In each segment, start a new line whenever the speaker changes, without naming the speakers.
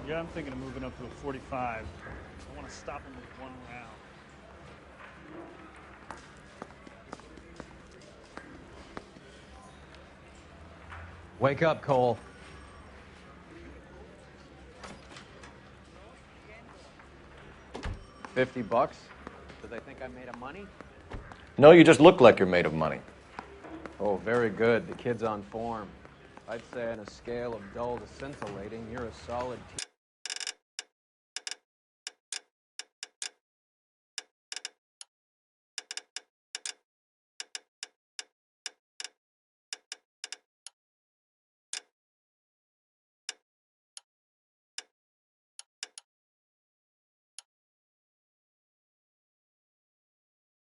Yeah, I'm thinking of moving up to a 45. I want to stop him with one round.
Wake up, Cole. $50? Do they think I'm made of money?
No, you just look like you're made of money.
Oh, very good. The kid's on form. I'd say on a scale of dull to scintillating, you're a solid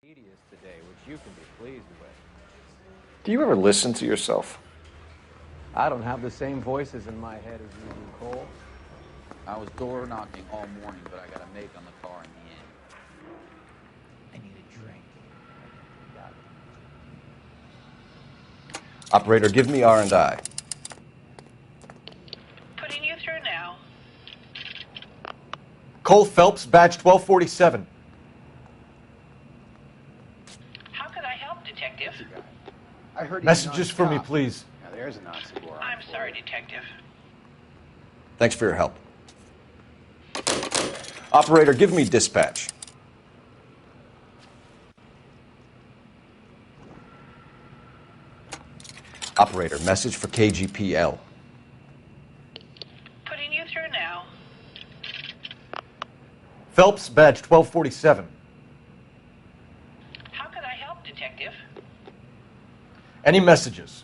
tedious today, which you can be pleased with.
Do you ever listen to yourself?
I don't have the same voices in my head as you do, Cole.
I was door knocking all morning, but I got a make on the car in the end. I need a drink.
Got it.
Operator, give me R&I.
Putting you through now.
Cole Phelps, badge 1247.
How could I help, Detective?
I heard
Messages for me, please.
Now there's an oxymoron.
I'm sorry, Detective.
Thanks for your help. Operator, give me dispatch. Operator, message for KGPL.
Putting you through now.
Phelps, badge 1247.
How could I help, Detective?
Any messages?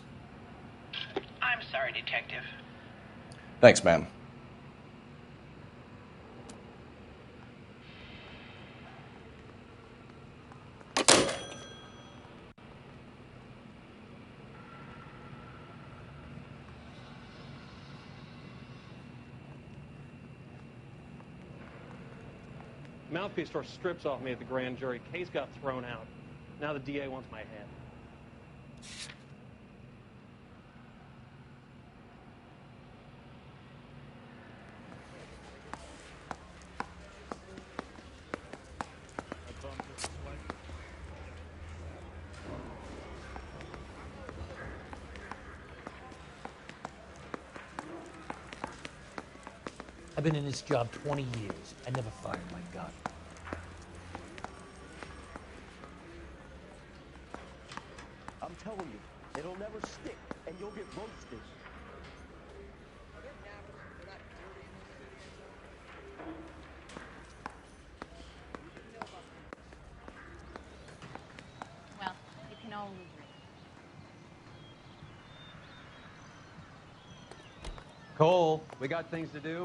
I'm sorry, Detective.
Thanks, ma'am.
Mouthpiece tore strips off me at the grand jury. Case got thrown out. Now the DA wants my head.
I've been in this job 20 years. I never fired my gun.
I'm telling you, it'll never stick, and you'll get roasted.
Well, you can only dream.
Cole, we got things to do.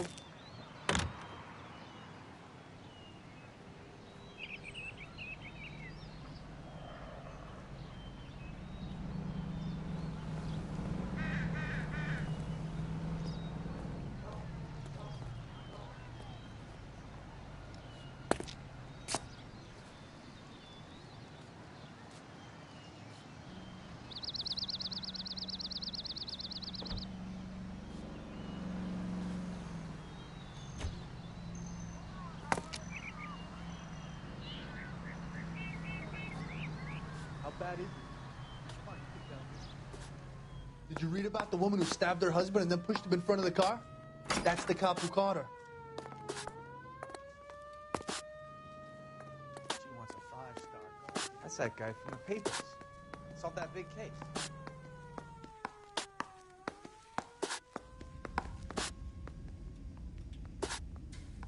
How bad is it? Did you read about the woman who stabbed her husband and then pushed him in front of the car? That's the cop who caught her.
She wants a 5-star. That's that guy from the papers. Solved that big case.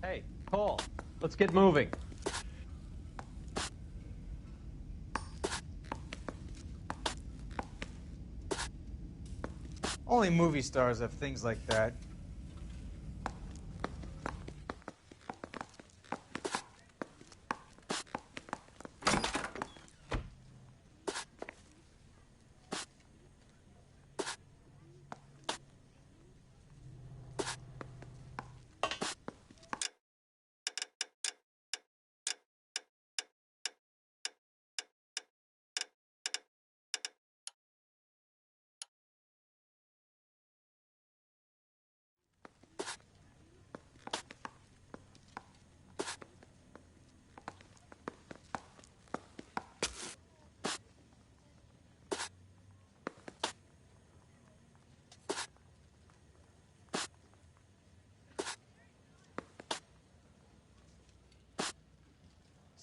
Hey, Cole, let's get moving.
Only movie stars have things like that.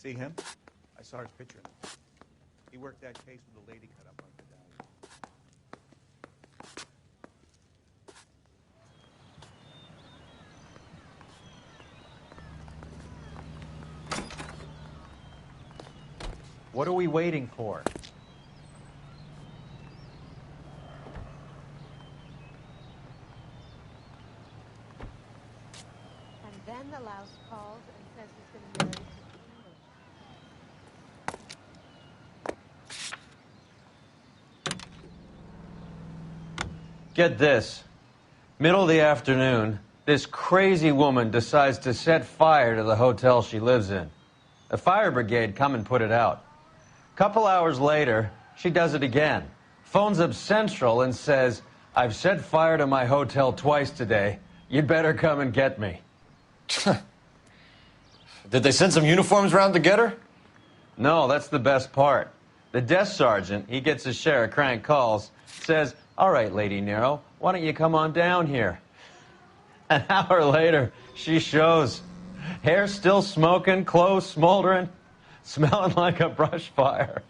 See him? I saw his picture. He worked that case with the lady cut up on medallion.
What are we waiting for?
And then the louse calls and says he's going to marry
Get this. Middle of the afternoon, this crazy woman decides to set fire to the hotel she lives in. The fire brigade come and put it out. Couple hours later, she does it again. Phones up Central and says, I've set fire to my hotel twice today. You'd better come and get me.
Did they send some uniforms around to get her?
No, that's the best part. The desk sergeant, he gets his share of crank calls, says, all right, Lady Nero, why don't you come on down here? An hour later, she shows. Hair still smoking, clothes smoldering, smelling like a brush fire.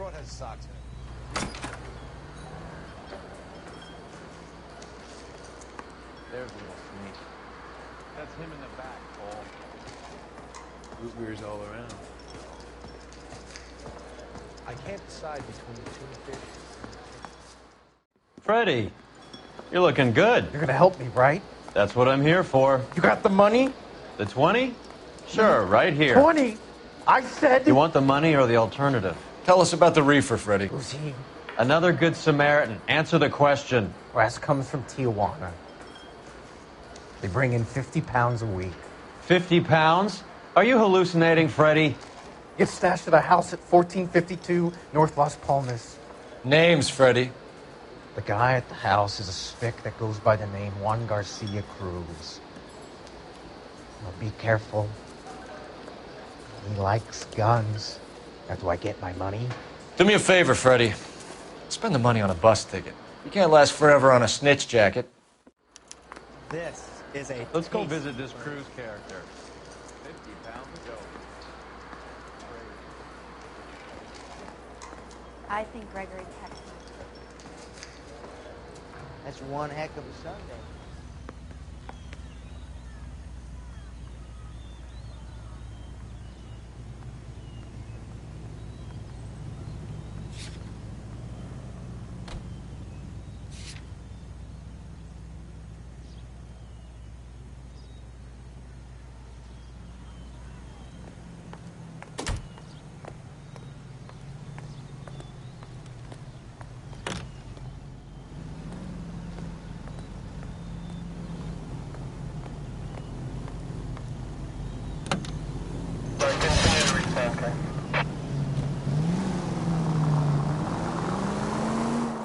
coat has socks in it.
There's a little sneak. That's him in the back, Cole.
Root beers all around.
I can't decide between the tuna fish.
Freddie, you're looking good.
You're gonna help me, right?
That's what I'm here for.
You got the money?
The 20? Sure, right here.
20? I said...
You want the money or the alternative?
Tell us about the reefer, Freddie.
Who's he?
Another good Samaritan. Answer the question.
Brass comes from Tijuana. They bring in 50 pounds a week.
50 pounds? Are you hallucinating, Freddie?
It's stashed at a house at 1452 North Las Palmas.
Names, Freddie.
The guy at the house is a spick that goes by the name Juan Garcia Cruz. Now be careful. He likes guns. Now, do I get my money?
Do me a favor, Freddie. Spend the money on a bus ticket. You can't last forever on a snitch jacket.
This is a
Let's go visit this Cruz character. 50 pounds ago.
I think Gregory texted me.
That's one heck of a Sunday.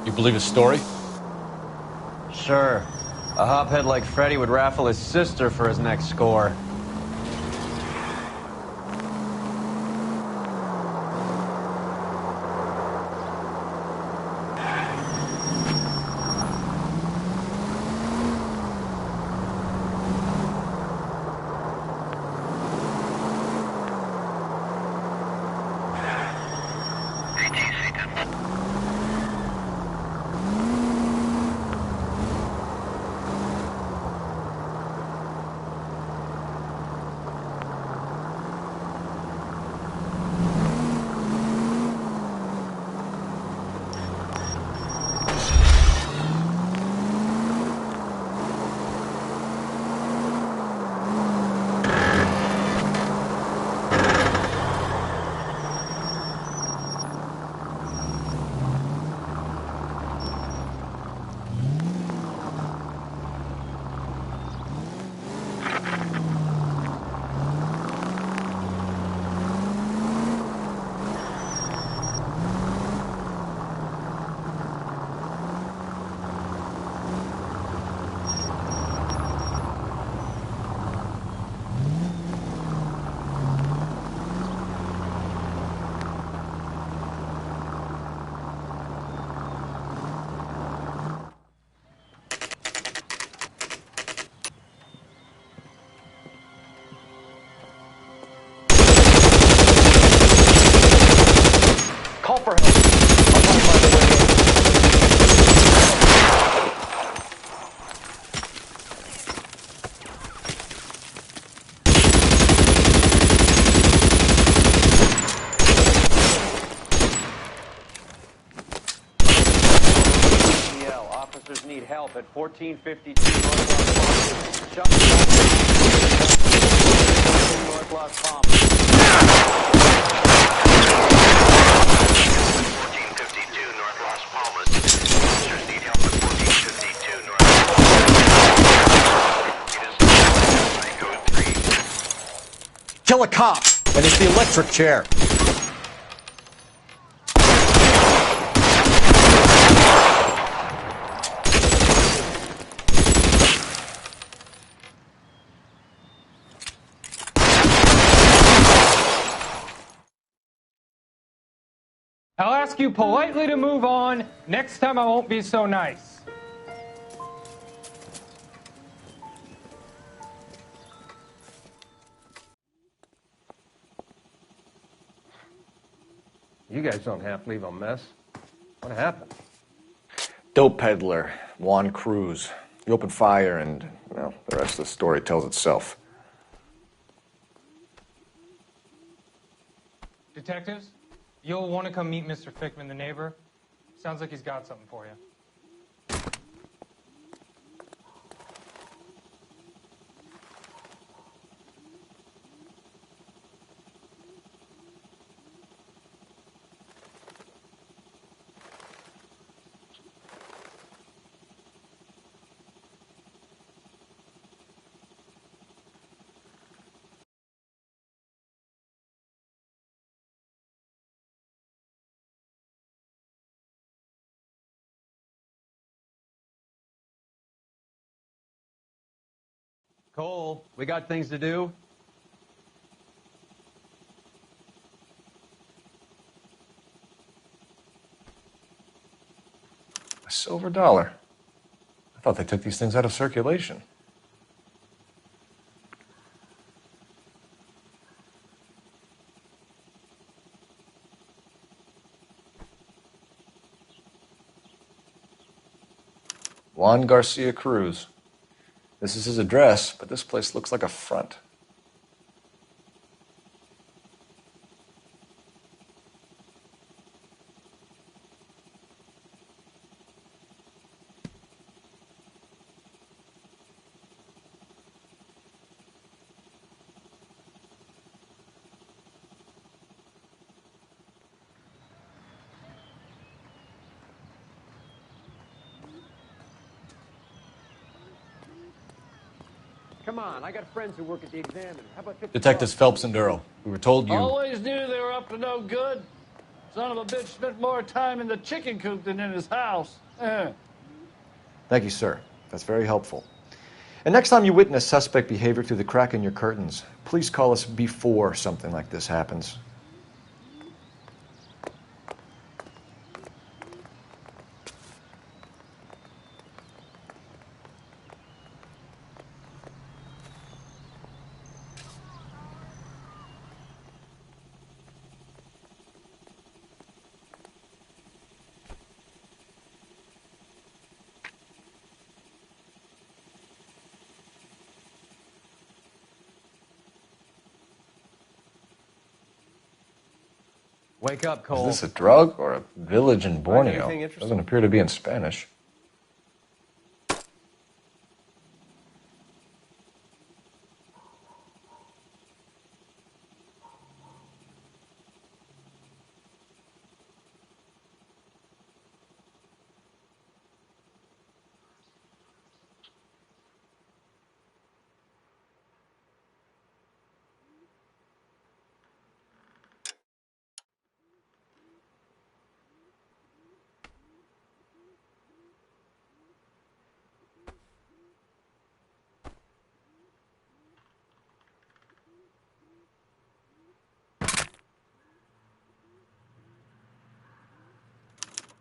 You believe his story?
Sure. A hophead like Freddie would raffle his sister for his next score.
Call for help. I'll find the way in.
Officers need help at 1452 North Las Palmas.
1452 North Las Palmas. Officers need help at 1452 North Las Palmas.
Kill a cop, and it's the electric chair.
I'll ask you politely to move on. Next time I won't be so nice.
You guys don't have to leave a mess. What happened?
Dope peddler, Juan Cruz. He opened fire and, well, the rest of the story tells itself.
Detectives, you'll want to come meet Mr. Fickman, the neighbor. Sounds like he's got something for you.
Cole, we got things to do.
A silver dollar. I thought they took these things out of circulation. Juan Garcia Cruz. This is his address, but this place looks like a front.
Come on, I got friends who work at the Examiner. How about 50
Detectives
bucks?
Phelps and Durrell. We were told you...
Always knew they were up to no good. Son of a bitch spent more time in the chicken coop than in his house.
Thank you, sir. That's very helpful. And next time you witness suspect behavior through the crack in your curtains, please call us before something like this happens.
Wake up, Cole.
Is this a drug or a village in Borneo?
anything interesting?
Doesn't appear to be in Spanish.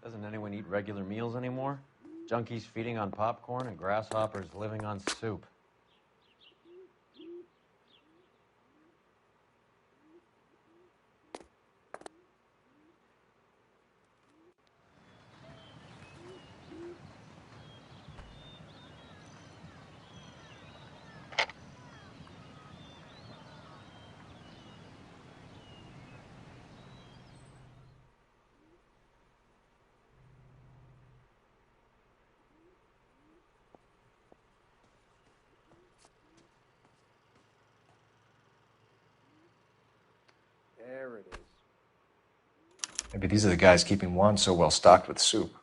Doesn't anyone eat regular meals anymore? Junkies feeding on popcorn and grasshoppers living on soup.
There it is.
Maybe these are the guys keeping Juan so well stocked with soup.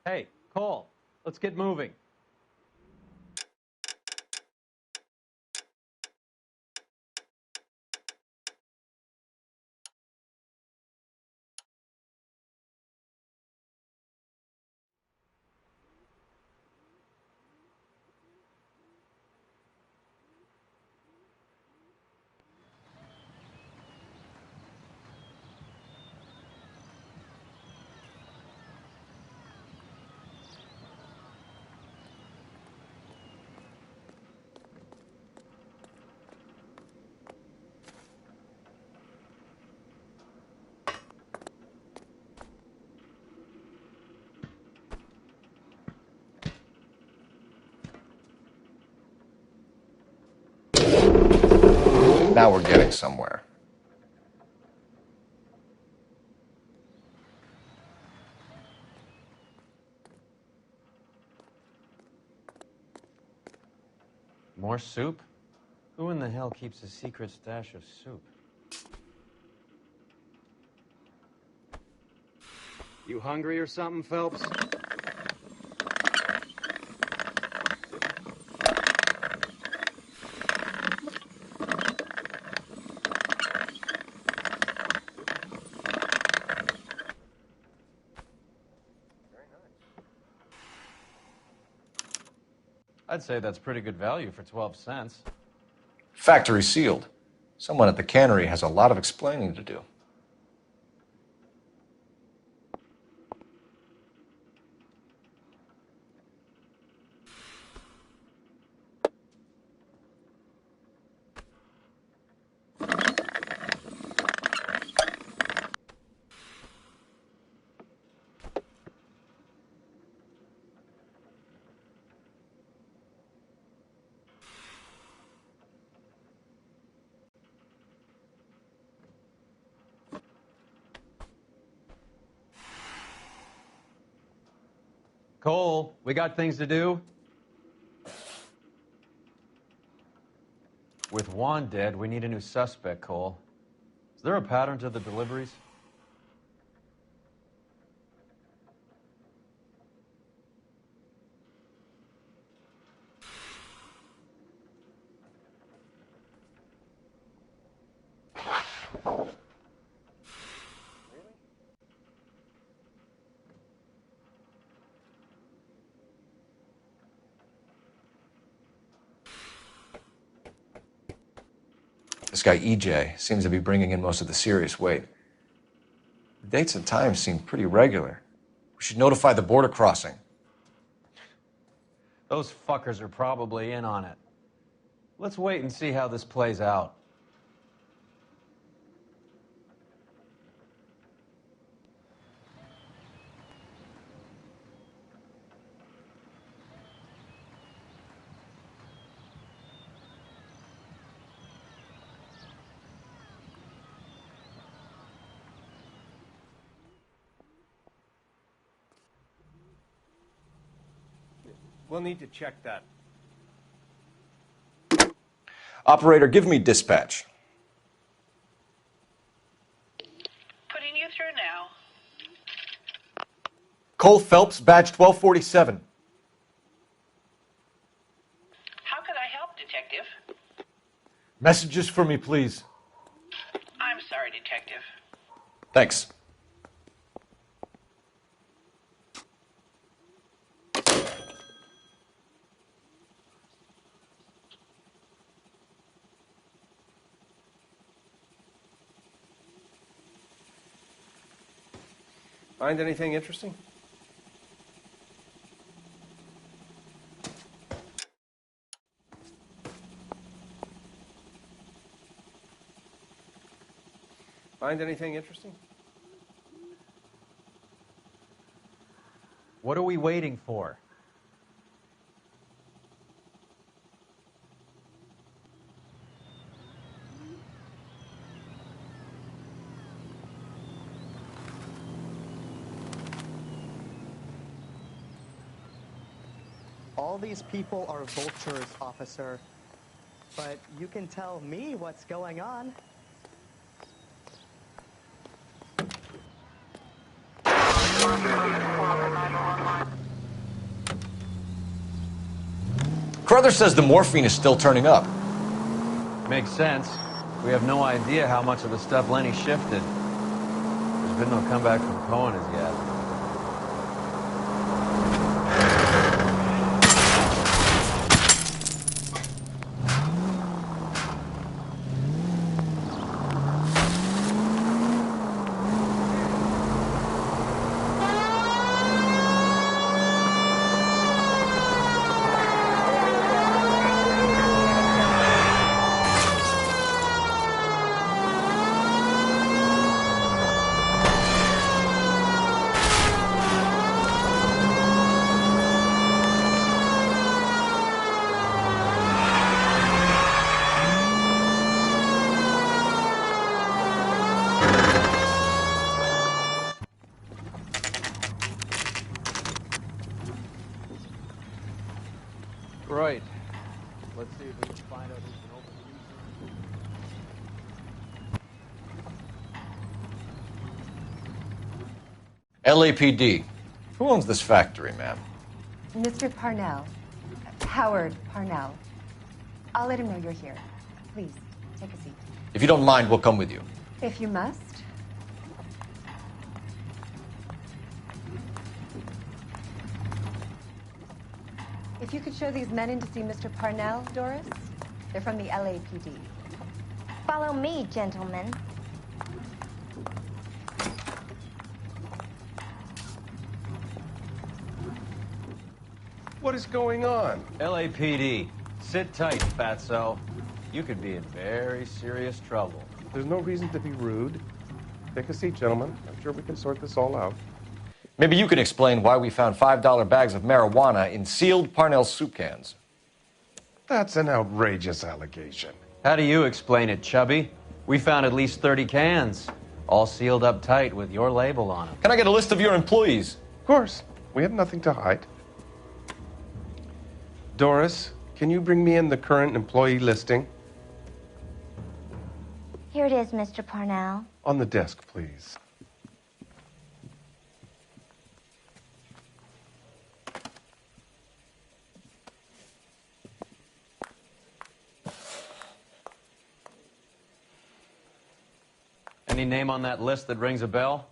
Hey, Cole, let's get moving.
Now we're getting somewhere.
More soup? Who in the hell keeps a secret stash of soup?
You hungry or something, Phelps?
I'd say that's pretty good value for 12 cents.
Factory sealed. Someone at the cannery has a lot of explaining to do.
Cole, we got things to do. With Juan dead, we need a new suspect, Cole. Is there a pattern to the deliveries?
This guy EJ seems to be bringing in most of the serious weight. The dates and times seem pretty regular. We should notify the border crossing.
Those fuckers are probably in on it. Let's wait and see how this plays out.
We'll need to check that.
Operator, give me dispatch.
Putting you through now.
Cole Phelps, badge 1247.
How could I help, Detective?
Messages for me, please.
I'm sorry, Detective.
Thanks.
Find anything interesting? Find anything interesting?
What are we waiting for?
All these people are vultures, officer. But you can tell me what's going on.
Carruthers says the morphine is still turning up.
Makes sense. We have no idea how much of the stuff Lenny shifted. There's been no comeback from Cohen as yet. Right. Let's see if we can find out who's been open the
LAPD. Who owns this factory, ma'am?
Mr. Parnell. Howard Parnell. I'll let him know you're here. Please, take a seat.
If you don't mind, we'll come with you.
If you must. If you could show these men in to see Mr. Parnell, Doris. They're from the LAPD.
Follow me, gentlemen.
What is going on?
LAPD. Sit tight, fatso. You could be in very serious trouble.
There's no reason to be rude. Take a seat, gentlemen. I'm sure we can sort this all out.
Maybe you can explain why we found $5 bags of marijuana in sealed Parnell soup cans.
That's an outrageous allegation.
How do you explain it, Chubby? We found at least 30 cans, all sealed up tight with your label on them.
Can I get a list of your employees?
Of course. We have nothing to hide. Doris, can you bring me in the current employee listing?
Here it is, Mr. Parnell.
On the desk, please.
Any name on that list that rings a bell?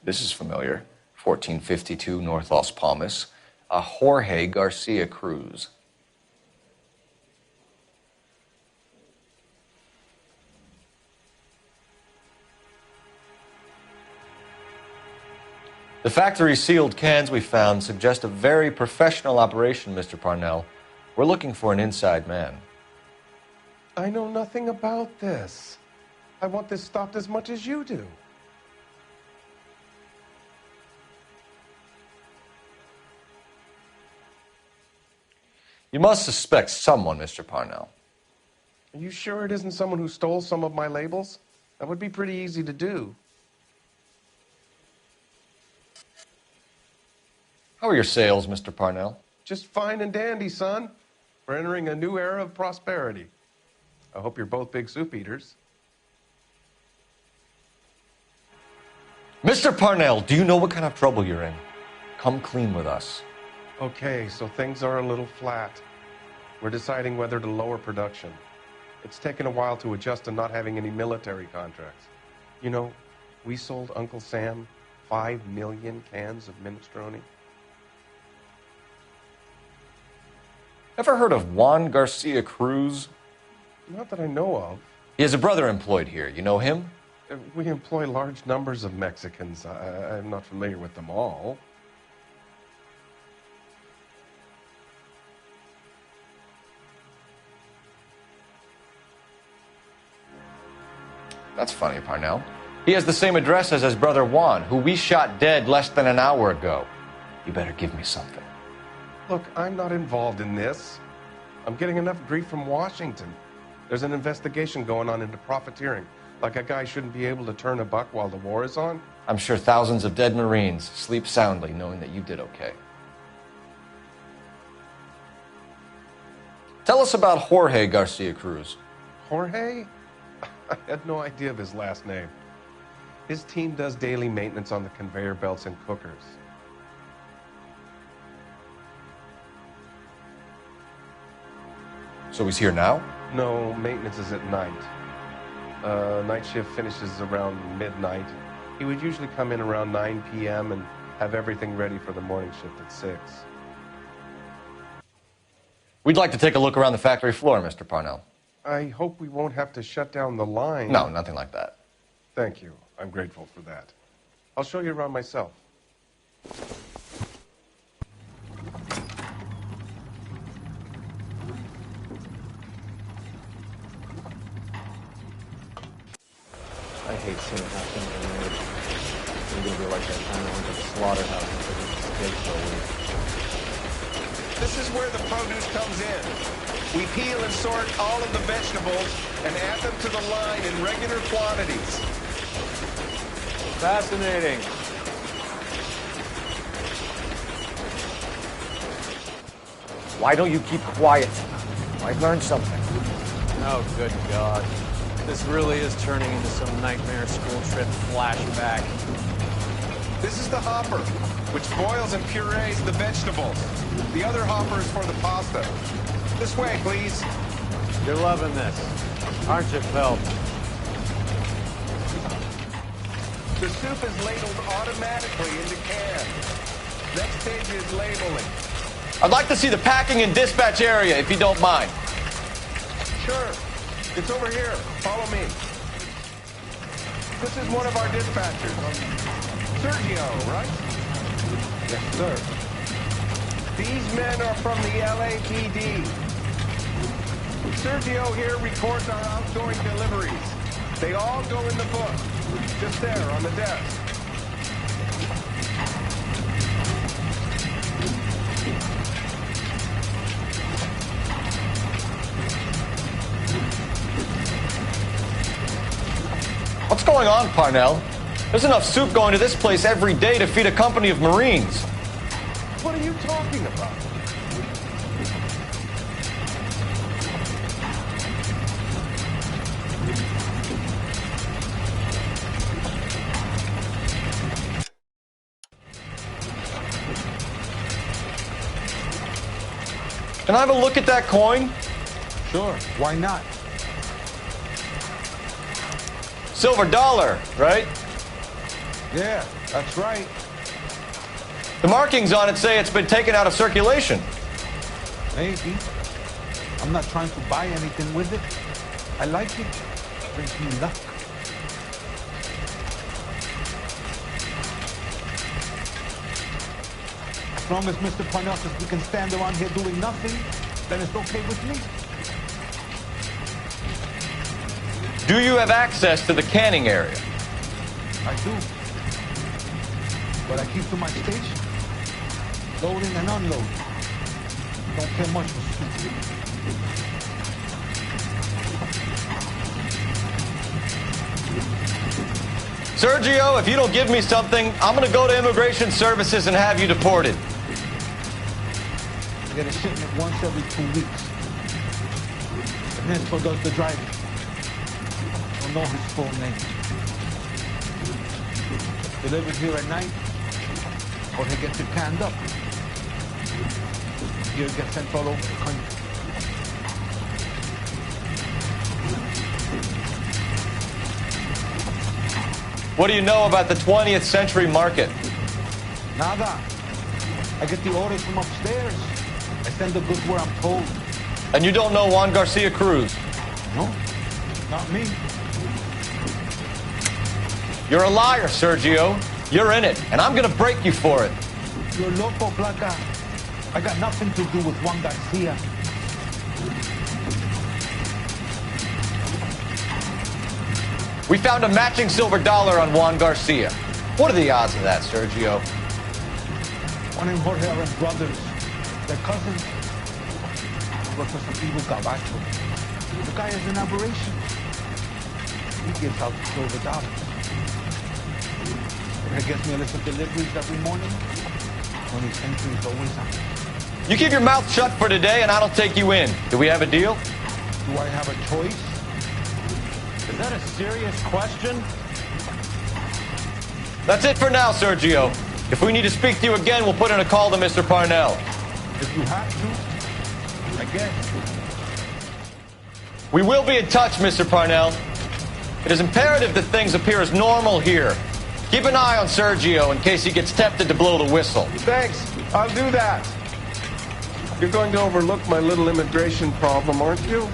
This is familiar. 1452 North Las Palmas. A Jorge Garcia Cruz. The factory sealed cans we found suggest a very professional operation, Mr. Parnell. We're looking for an inside man.
I know nothing about this. I want this stopped as much as you do.
You must suspect someone, Mr. Parnell.
Are you sure it isn't someone who stole some of my labels? That would be pretty easy to do.
How are your sales, Mr. Parnell?
Just fine and dandy, son. We're entering a new era of prosperity. I hope you're both big soup eaters.
Mr. Parnell, do you know what kind of trouble you're in? Come clean with us.
Okay, so things are a little flat. We're deciding whether to lower production. It's taken a while to adjust to not having any military contracts. You know, we sold Uncle Sam 5 million cans of minestrone.
Ever heard of Juan Garcia Cruz?
Not that I know of.
He has a brother employed here. You know him?
We employ large numbers of Mexicans. I'm not familiar with them all.
That's funny, Parnell. He has the same address as his brother Juan, who we shot dead less than an hour ago. You better give me something.
Look, I'm not involved in this. I'm getting enough grief from Washington. There's an investigation going on into profiteering. Like a guy shouldn't be able to turn a buck while the war is on.
I'm sure thousands of dead Marines sleep soundly knowing that you did okay. Tell us about Jorge Garcia Cruz.
Jorge? I had no idea of his last name. His team does daily maintenance on the conveyor belts and cookers.
So he's here now?
No, maintenance is at night. Night shift finishes around midnight. He would usually come in around 9 p.m. and have everything ready for the morning shift at 6.
We'd like to take a look around the factory floor, Mr. Parnell.
I hope we won't have to shut down the line.
No, nothing like that.
Thank you. I'm grateful for that. I'll show you around myself.
I hate seeing how things are made. It's going to be like that time I went to the slaughterhouse and took a steak for a week.
This is where the produce comes in. We peel and sort all of the vegetables and add them to the line in regular quantities.
Fascinating. Why don't you keep quiet? I've learned something.
Oh, good God. This really is turning into some nightmare school trip flashback.
This is the hopper, which boils and purees the vegetables. The other hopper is for the pasta. This way, please.
You're loving this, aren't you, Phelps?
The soup is ladled automatically into cans. Next stage is labeling.
I'd like to see the packing and dispatch area, if you don't mind.
Sure. It's over here. Follow me. This is one of our dispatchers. Sergio, right? Yes, sir. These men are from the LAPD. Sergio here records our outgoing deliveries. They all go in the book, just there on the desk.
What's going on, Parnell? There's enough soup going to this place every day to feed a company of Marines.
What are you talking about?
Can I have a look at that coin?
Sure, why not?
Silver dollar, right?
Yeah, that's right.
The markings on it say it's been taken out of circulation.
Maybe. I'm not trying to buy anything with it. I like it. It brings me luck. As long as Mr. Parnell says we can stand around here doing nothing, then it's okay with me.
Do you have access to the canning area?
I do. But I keep to my station. Loading and unloading. Don't care much for soup.
Sergio, if you don't give me something, I'm going to go to Immigration Services and have you deported.
I get a shipment once every 2 weeks. And Nespo does the driving. Don't know his full name. Delivered here at night, or he gets it canned up. Here it gets sent all over the country.
What do you know about the 20th century market?
Nada. I get the orders from upstairs. I send the goods where I'm told.
And you don't know Juan Garcia Cruz?
No, not me.
You're a liar, Sergio. You're in it, and I'm going to break you for it.
You're loco, Placa. I got nothing to do with Juan Garcia.
We found a matching silver dollar on Juan Garcia. What are the odds of that, Sergio?
Juan and Jorge are brothers. They're cousins. They work for some evil gabacho. The guy is an aberration. He gives out silver dollars. He gets me a list of deliveries every morning. 20th century is always on.
You keep your mouth shut for today, and I don't take you in. Do we have a deal?
Do I have a choice?
Is that a serious question? That's it for now, Sergio. If we need to speak to you again, we'll put in a call to Mr. Parnell.
If you have to, I guess.
We will be in touch, Mr. Parnell. It is imperative that things appear as normal here. Keep an eye on Sergio in case he gets tempted to blow the whistle.
Thanks. I'll do that. You're going to overlook my little immigration problem, aren't you?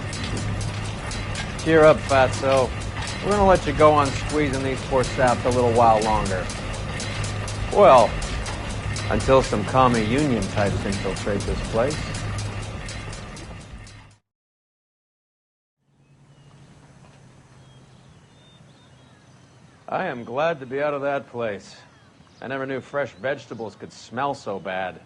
Cheer up, Fatso. We're gonna let you go on squeezing these poor saps a little while longer. Well, until some commie union types infiltrate this place. I am glad to be out of that place. I never knew fresh vegetables could smell so bad.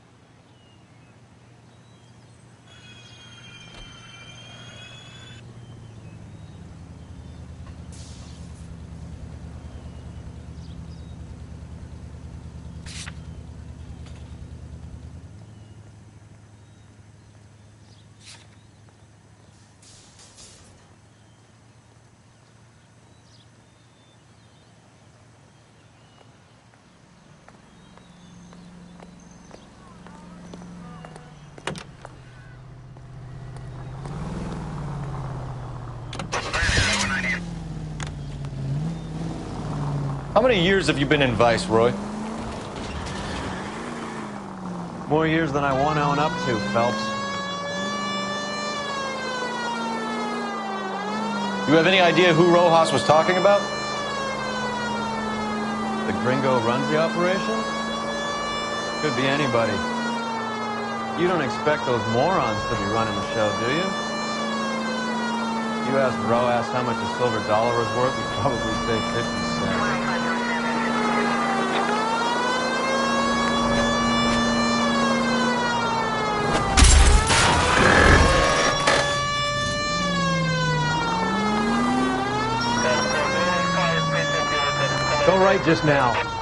How many years have you been in Vice, Roy? More years than I want to own up to, Phelps. You have any idea who Rojas was talking about? The gringo runs the operation? Could be anybody. You don't expect those morons to be running the show, do you? You asked Rojas how much a silver dollar was worth, he'd probably say 50 cents. Go right just now.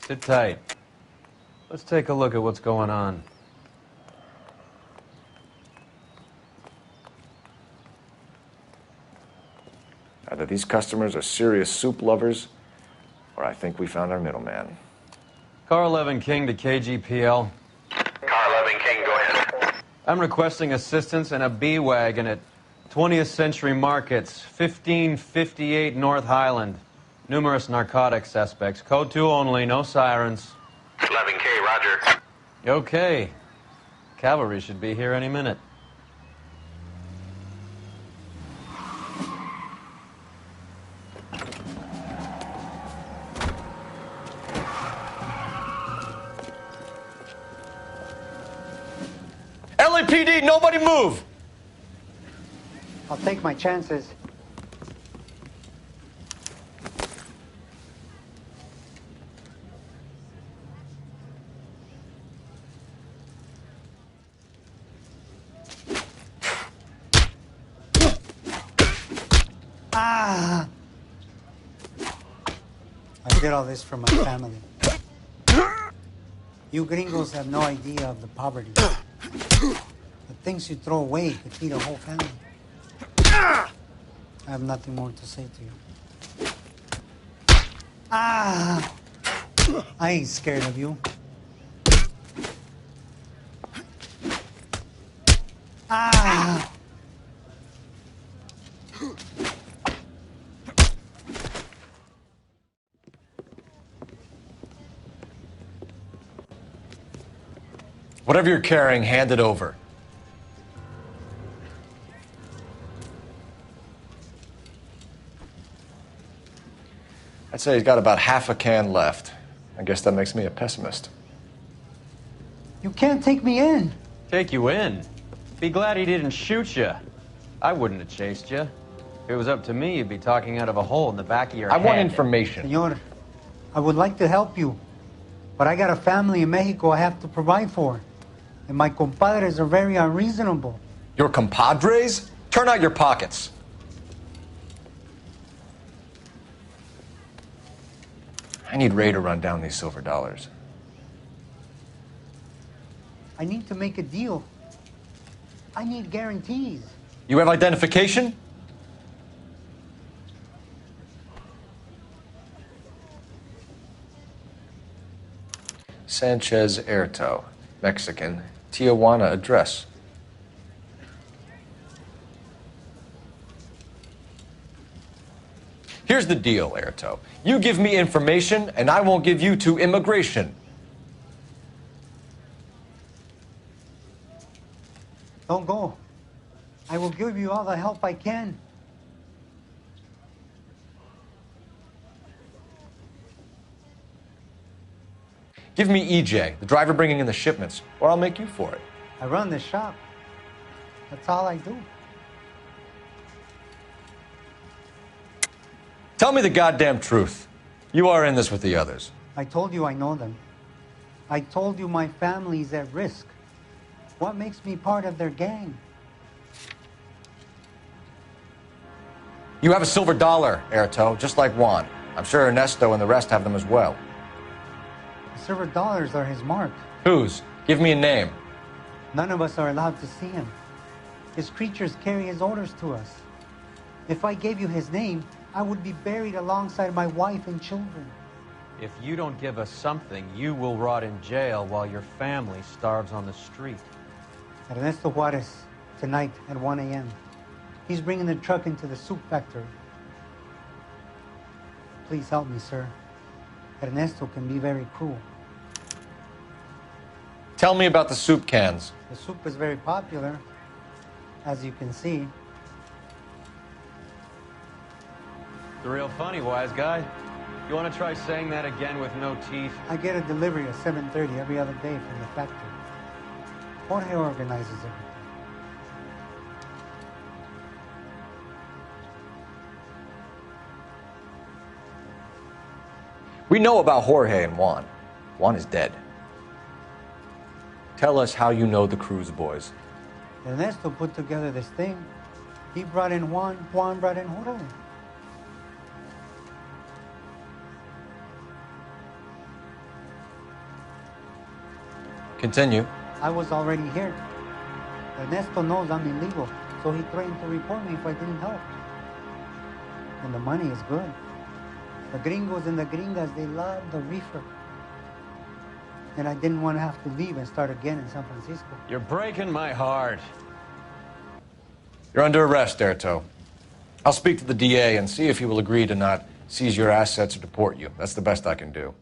Sit tight. Let's take a look at what's going on.
Either these customers are serious soup lovers, or I think we found our middleman.
Car 11 King to KGPL.
Car 11 King, go ahead.
I'm requesting assistance in a B-Wagon at 20th Century Markets, 1558 North Highland. Numerous narcotic suspects. Code 2 only, no sirens.
11K, roger.
Okay. Cavalry should be here any minute.
LAPD, nobody move!
I'll take my chances. Ah! I did all this for my family. You gringos have no idea of the poverty. The things you throw away could feed a whole family. I have nothing more to say to you. Ah! I ain't scared of you. Ah!
Whatever you're carrying, hand it over. I'd say he's got about half a can left. I guess that makes me a pessimist.
You can't take me in.
Take you in? Be glad he didn't shoot you. I wouldn't have chased you. If it was up to me, you'd be talking out of a hole in the back of your head.
I want information.
Senor, I would like to help you, but I got a family in Mexico I have to provide for. And my compadres are very unreasonable.
Your compadres? Turn out your pockets. I need Ray to run down these silver dollars.
I need to make a deal. I need guarantees.
You have identification? Sanchez Erto, Mexican, Tijuana address. Here's the deal, Erto. You give me information, and I won't give you to immigration.
Don't go. I will give you all the help I can.
Give me EJ, the driver bringing in the shipments, or I'll make you for it.
I run the shop. That's all I do.
Tell me the goddamn truth. You are in this with the others.
I told you I know them. I told you my family's at risk. What makes me part of their gang?
You have a silver dollar, Erto, just like Juan. I'm sure Ernesto and the rest have them as well.
The silver dollars are his mark.
Whose? Give me a name.
None of us are allowed to see him. His creatures carry his orders to us. If I gave you his name, I would be buried alongside my wife and children.
If you don't give us something, you will rot in jail while your family starves on the street.
Ernesto Juarez, tonight at 1 a.m. He's bringing the truck into the soup factory. Please help me, sir. Ernesto can be very cruel.
Tell me about the soup cans.
The soup is very popular, as you can see.
It's real funny, wise guy. You want to try saying that again with no teeth?
I get a delivery at 7:30 every other day from the factory. Jorge organizes everything.
We know about Jorge and Juan. Juan is dead. Tell us how you know the Cruz boys.
Ernesto put together this thing. He brought in Juan, Juan brought in Jorge.
Continue.
I was already here. Ernesto knows I'm illegal, so he threatened to report me if I didn't help. And the money is good. The gringos and the gringas, they love the reefer. And I didn't want to have to leave and start again in San Francisco.
You're breaking my heart.
You're under arrest, Erto. I'll speak to the DA and see if he will agree to not seize your assets or deport you. That's the best I can do.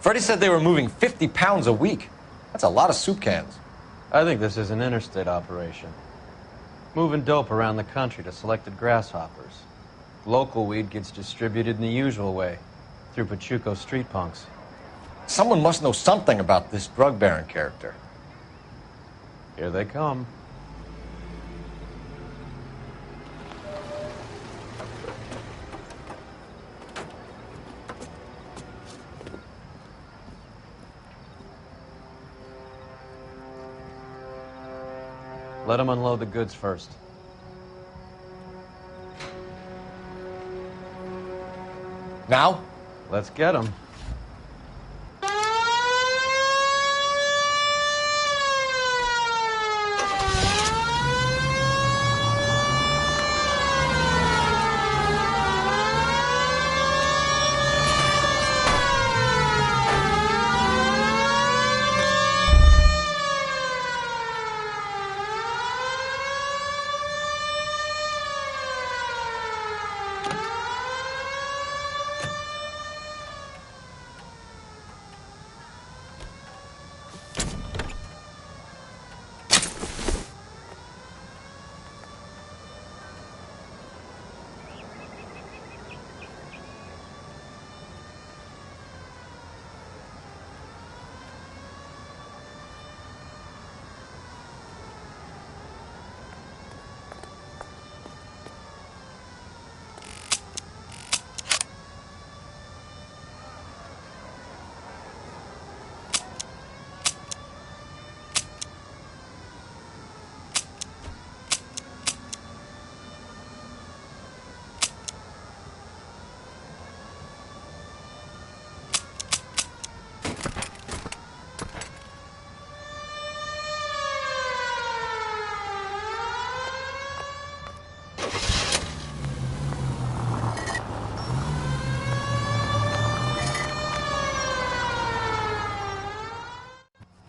Freddie said they were moving 50 pounds a week. That's a lot of soup cans.
I think this is an interstate operation. Moving dope around the country to selected grasshoppers. Local weed gets distributed in the usual way, through Pachuco street punks.
Someone must know something about this drug baron character.
Here they come. Let them unload the goods first.
Now?
Let's get them.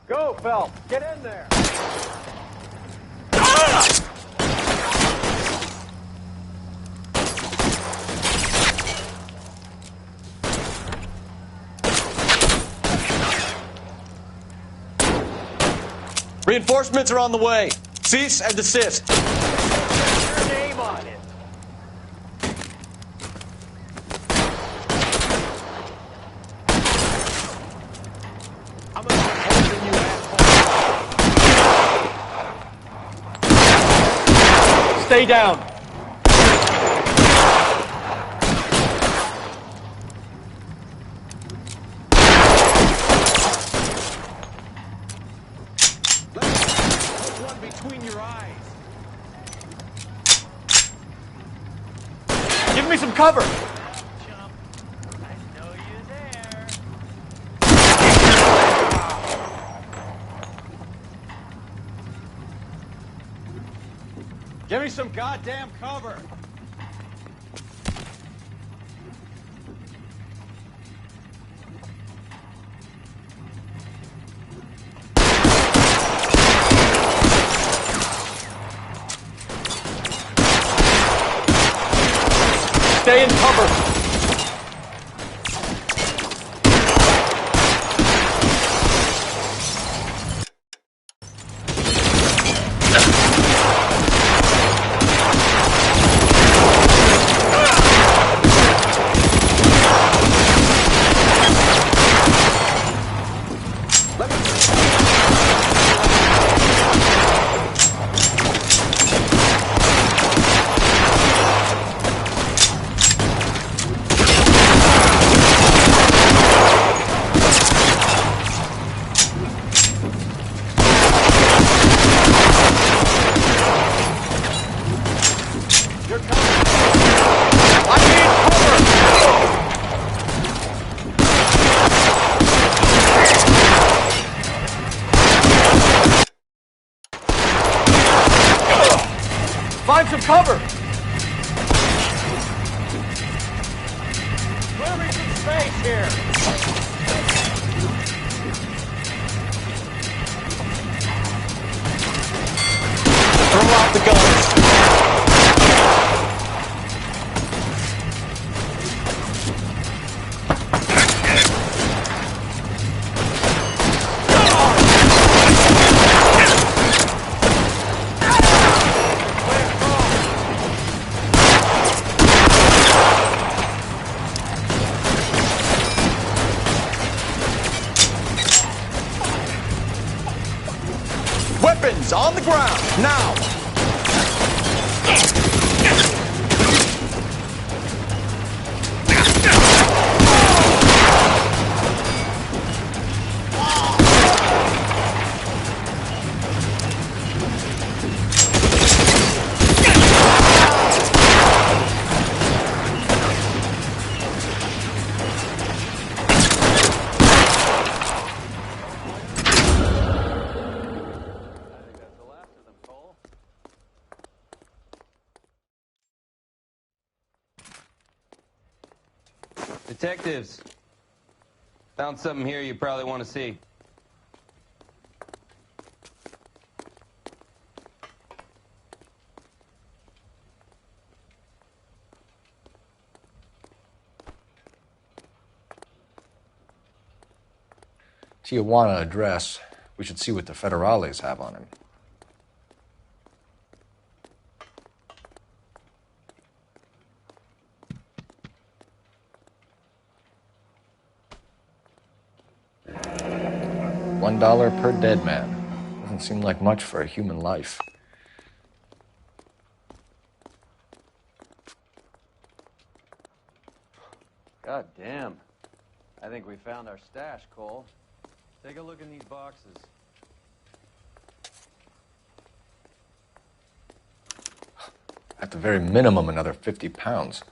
Go, Phelps. Get in there.
Reinforcements are on the way. Cease and desist.
Your name on it.
I'm gonna start holding you, asshole. Stay down.
Between your eyes.
Give me some cover.
Jump. I know you're there.
Give me some goddamn cover.
Stay in cover. Find some cover.
Clearing some space here.
Throw out the guns.
Weapons on the ground, now!
Detectives, found something here you probably want to see.
Tijuana address. We should see what the federales have on him. $1 per dead man. Doesn't seem like much for a human life.
God damn. I think we found our stash, Cole. Take a look in these boxes.
At the very minimum, another 50 pounds.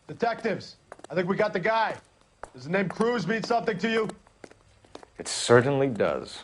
Detectives, I think we got the guy. Does the name Cruz mean something to you?
It certainly does.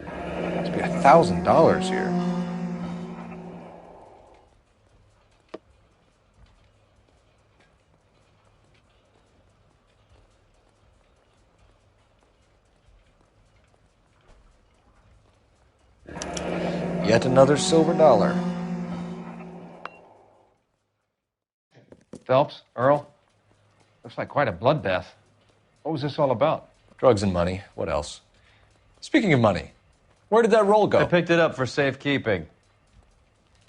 Must be $1,000 here. Yet another silver dollar.
Phelps, Earl, looks like quite a bloodbath. What was this all about?
Drugs and money. What else? Speaking of money, where did that roll go?
I picked it up for safekeeping.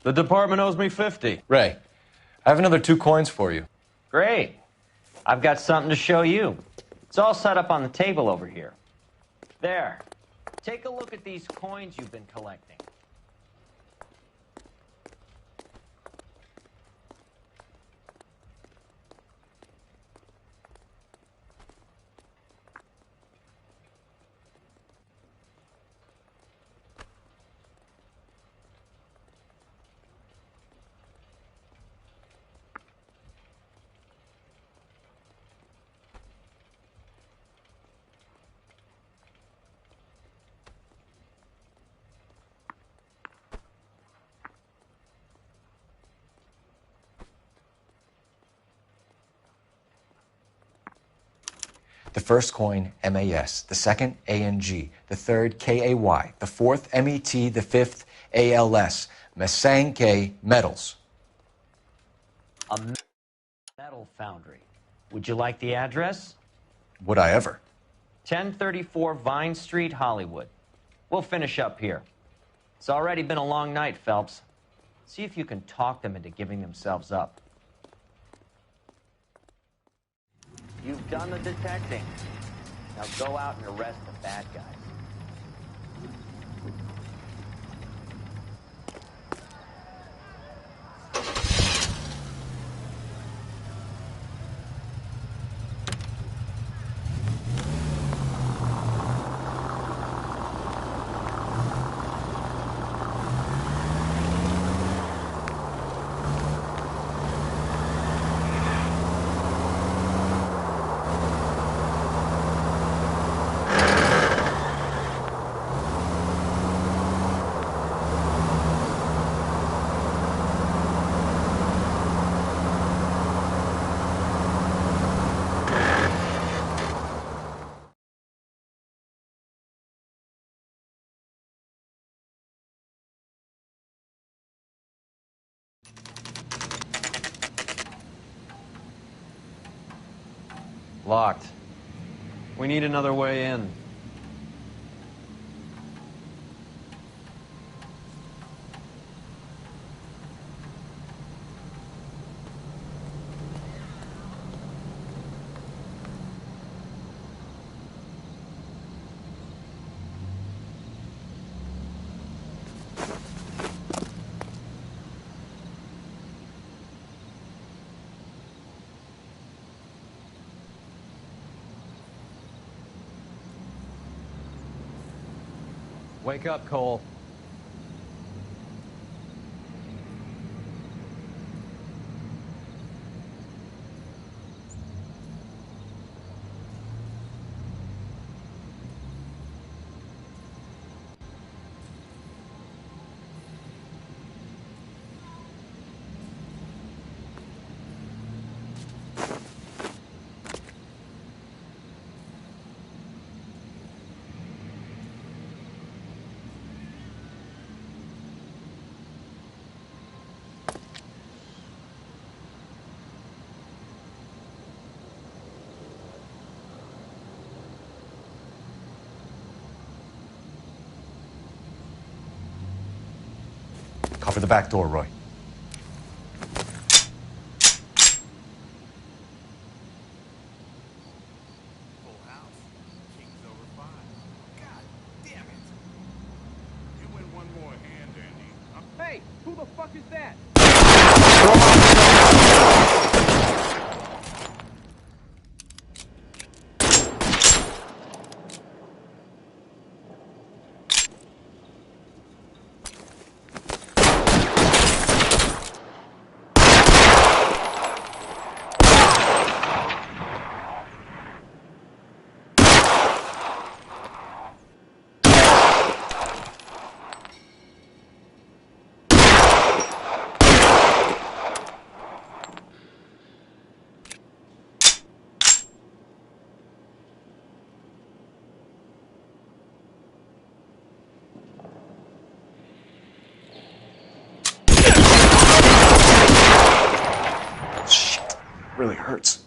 The department owes me 50.
Ray, I have another 2 coins for you.
Great. I've got something to show you. It's all set up on the table over here. There. Take a look at these coins you've been collecting.
The first coin, MAS. The second, ANG. The third, KAY. The fourth, MET. The fifth, ALS. Masanke Metals.
A metal foundry. Would you like the address?
Would I ever?
1034 Vine Street, Hollywood. We'll finish up here. It's already been a long night, Phelps. See if you can talk them into giving themselves up. You've done the detecting. Now go out and arrest the bad guys.
Locked. We need another way in. Wake up, Cole.
Cover the back door, Roy.
Hey, who the fuck is that?
Really hurts.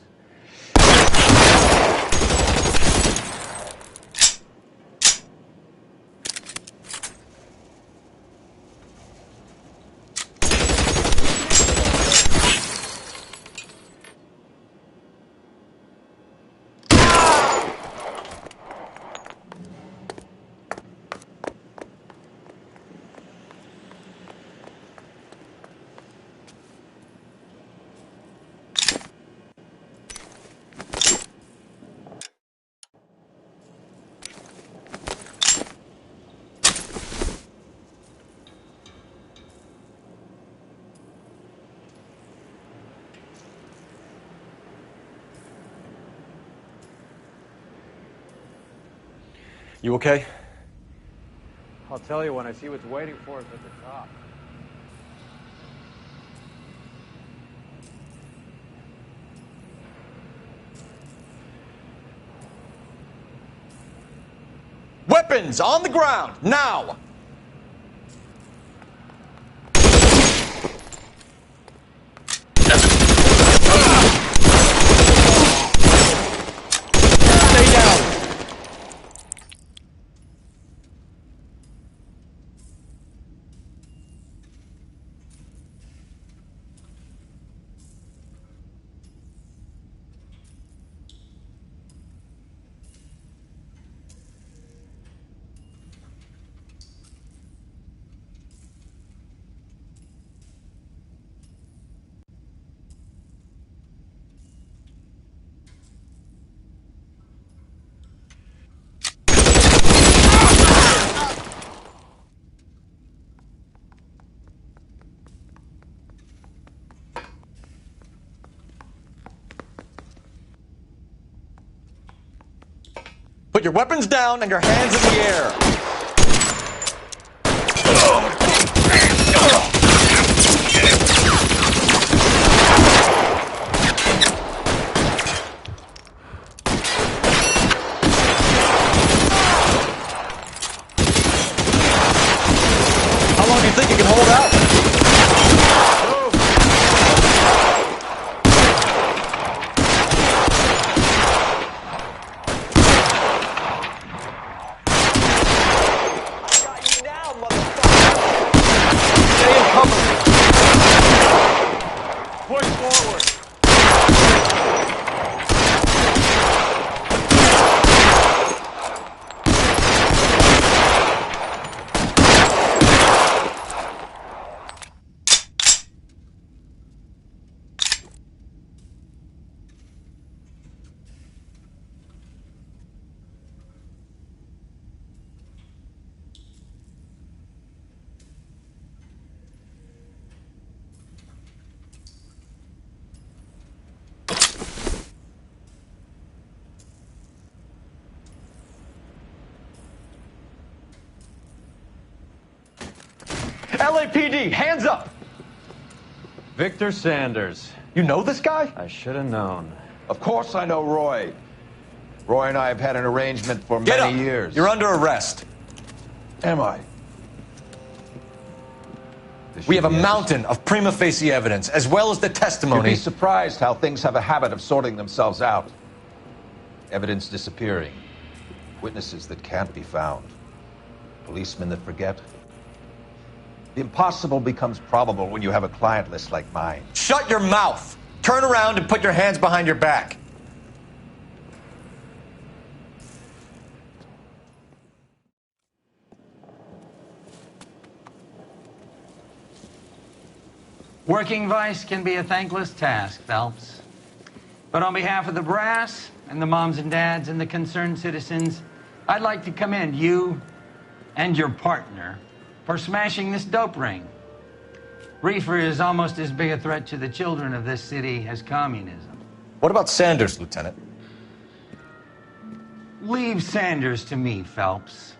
You okay?
I'll tell you when I see what's waiting for us at the top.
Weapons on the ground, now! Stay down! Put your weapons down and your hands in the air. How long do you think you can hold out? Push forward. LAPD, hands up!
Victor Sanders.
You know this guy?
I should have known.
Of course I know Roy. Roy and I have had an arrangement for
Get
many
up.
years.
You're under arrest.
Am I?
We have a mountain of prima facie evidence, as well as the
You'd
testimony.
be surprised how things have a habit of sorting themselves out. Evidence disappearing. Witnesses that can't be found. Policemen that forget. The impossible becomes probable when you have a client list like mine.
Shut your mouth! Turn around and put your hands behind your back.
Working vice can be a thankless task, Phelps. But on behalf of the brass and the moms and dads and the concerned citizens, I'd like to commend you and your partner for smashing this dope ring. Reefer is almost as big a threat to the children of this city as communism.
What about Sanders, Lieutenant?
Leave Sanders to me, Phelps.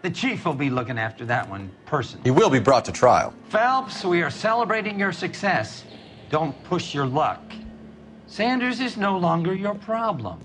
The chief will be looking after that one personally.
He will be brought to trial.
Phelps, we are celebrating your success. Don't push your luck. Sanders is no longer your problem.